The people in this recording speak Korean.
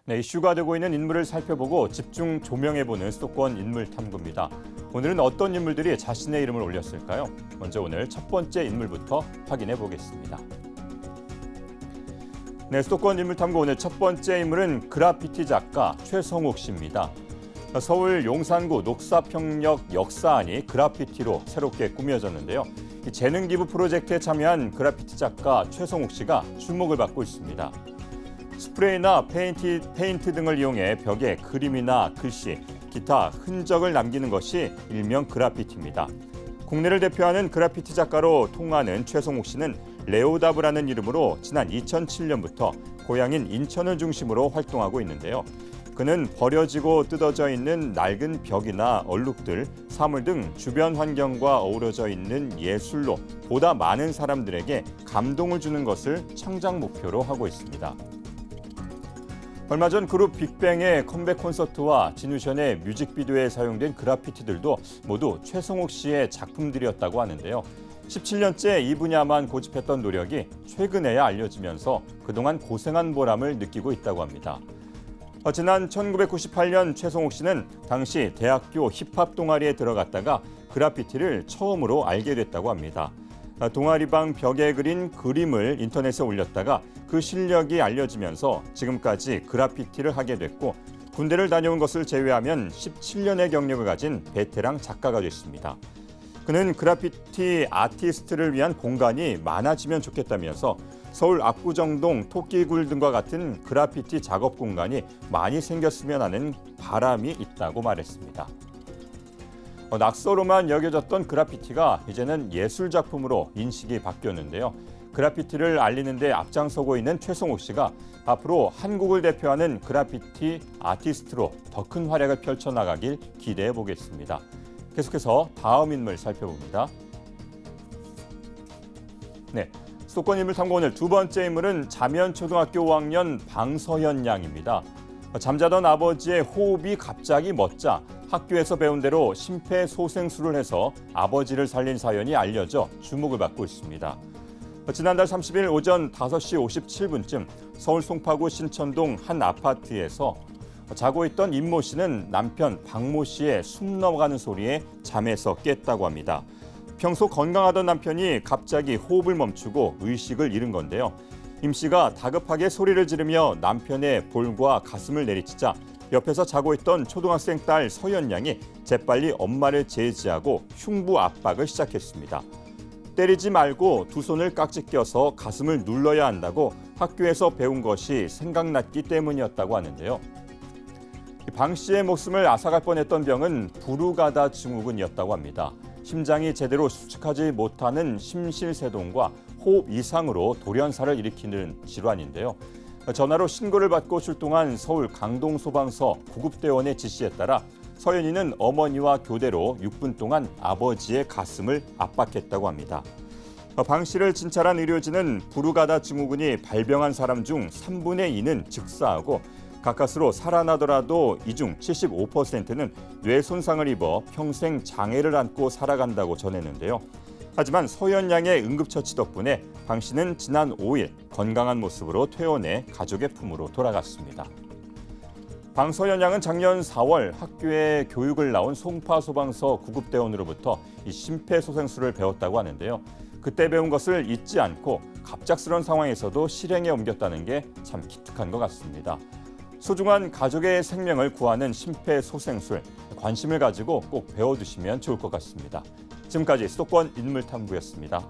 네, 이슈가 되고 있는 인물을 살펴보고 집중 조명해보는 수도권 인물 탐구입니다. 오늘은 어떤 인물들이 자신의 이름을 올렸을까요? 먼저 오늘 첫 번째 인물부터 확인해 보겠습니다. 네, 수도권 인물 탐구 오늘 첫 번째 인물은 그래피티 작가 최성욱 씨입니다. 서울 용산구 녹사평역 역사안이 그래피티로 새롭게 꾸며졌는데요. 재능 기부 프로젝트에 참여한 그래피티 작가 최성욱 씨가 주목을 받고 있습니다. 스프레이나 페인트 등을 이용해 벽에 그림이나 글씨, 기타 흔적을 남기는 것이 일명 그래피티입니다. 국내를 대표하는 그래피티 작가로 통하는 최성욱 씨는 레오다브라는 이름으로 지난 2007년부터 고향인 인천을 중심으로 활동하고 있는데요. 그는 버려지고 뜯어져 있는 낡은 벽이나 얼룩들, 사물 등 주변 환경과 어우러져 있는 예술로 보다 많은 사람들에게 감동을 주는 것을 창작 목표로 하고 있습니다. 얼마 전 그룹 빅뱅의 컴백 콘서트와 진우션의 뮤직비디오에 사용된 그래피티들도 모두 최성욱 씨의 작품들이었다고 하는데요. 17년째 이 분야만 고집했던 노력이 최근에야 알려지면서 그동안 고생한 보람을 느끼고 있다고 합니다. 지난 1998년 최성욱 씨는 당시 대학교 힙합 동아리에 들어갔다가 그래피티를 처음으로 알게 됐다고 합니다. 동아리방 벽에 그린 그림을 인터넷에 올렸다가 그 실력이 알려지면서 지금까지 그래피티를 하게 됐고 군대를 다녀온 것을 제외하면 17년의 경력을 가진 베테랑 작가가 됐습니다. 그는 그래피티 아티스트를 위한 공간이 많아지면 좋겠다면서 서울 압구정동 토끼굴 등과 같은 그래피티 작업 공간이 많이 생겼으면 하는 바람이 있다고 말했습니다. 낙서로만 여겨졌던 그래피티가 이제는 예술 작품으로 인식이 바뀌었는데요. 그래피티를 알리는 데 앞장서고 있는 최성욱 씨가 앞으로 한국을 대표하는 그래피티 아티스트로 더 큰 활약을 펼쳐나가길 기대해 보겠습니다. 계속해서 다음 인물 살펴봅니다. 네, 수도권 인물 탐구 오늘 두 번째 인물은 자면초등학교 5학년 방서현 양입니다. 잠자던 아버지의 호흡이 갑자기 멎자 학교에서 배운 대로 심폐소생술을 해서 아버지를 살린 사연이 알려져 주목을 받고 있습니다. 지난달 30일 오전 5시 57분쯤 서울 송파구 신천동 한 아파트에서 자고 있던 임모 씨는 남편 박모 씨의 숨 넘어가는 소리에 잠에서 깼다고 합니다. 평소 건강하던 남편이 갑자기 호흡을 멈추고 의식을 잃은 건데요. 임 씨가 다급하게 소리를 지르며 남편의 볼과 가슴을 내리치자 옆에서 자고 있던 초등학생 딸 서연 양이 재빨리 엄마를 제지하고 흉부 압박을 시작했습니다. 때리지 말고 두 손을 깍지 껴서 가슴을 눌러야 한다고 학교에서 배운 것이 생각났기 때문이었다고 하는데요. 방 씨의 목숨을 앗아갈 뻔했던 병은 부르가다 증후군이었다고 합니다. 심장이 제대로 수축하지 못하는 심실세동과 호흡 이상으로 돌연사를 일으키는 질환인데요. 전화로 신고를 받고 출동한 서울 강동소방서 구급대원의 지시에 따라 서연이는 어머니와 교대로 6분 동안 아버지의 가슴을 압박했다고 합니다. 방 씨를 진찰한 의료진은 부르가다 증후군이 발병한 사람 중 3분의 2는 즉사하고 가까스로 살아나더라도 이 중 75%는 뇌 손상을 입어 평생 장애를 안고 살아간다고 전했는데요. 하지만 서연 양의 응급처치 덕분에 방 씨는 지난 5일 건강한 모습으로 퇴원해 가족의 품으로 돌아갔습니다. 방서연 양은 작년 4월 학교에 교육을 나온 송파소방서 구급대원으로부터 이 심폐소생술을 배웠다고 하는데요. 그때 배운 것을 잊지 않고 갑작스러운 상황에서도 실행에 옮겼다는 게 참 기특한 것 같습니다. 소중한 가족의 생명을 구하는 심폐소생술, 관심을 가지고 꼭 배워두시면 좋을 것 같습니다. 지금까지 수도권 인물탐구였습니다.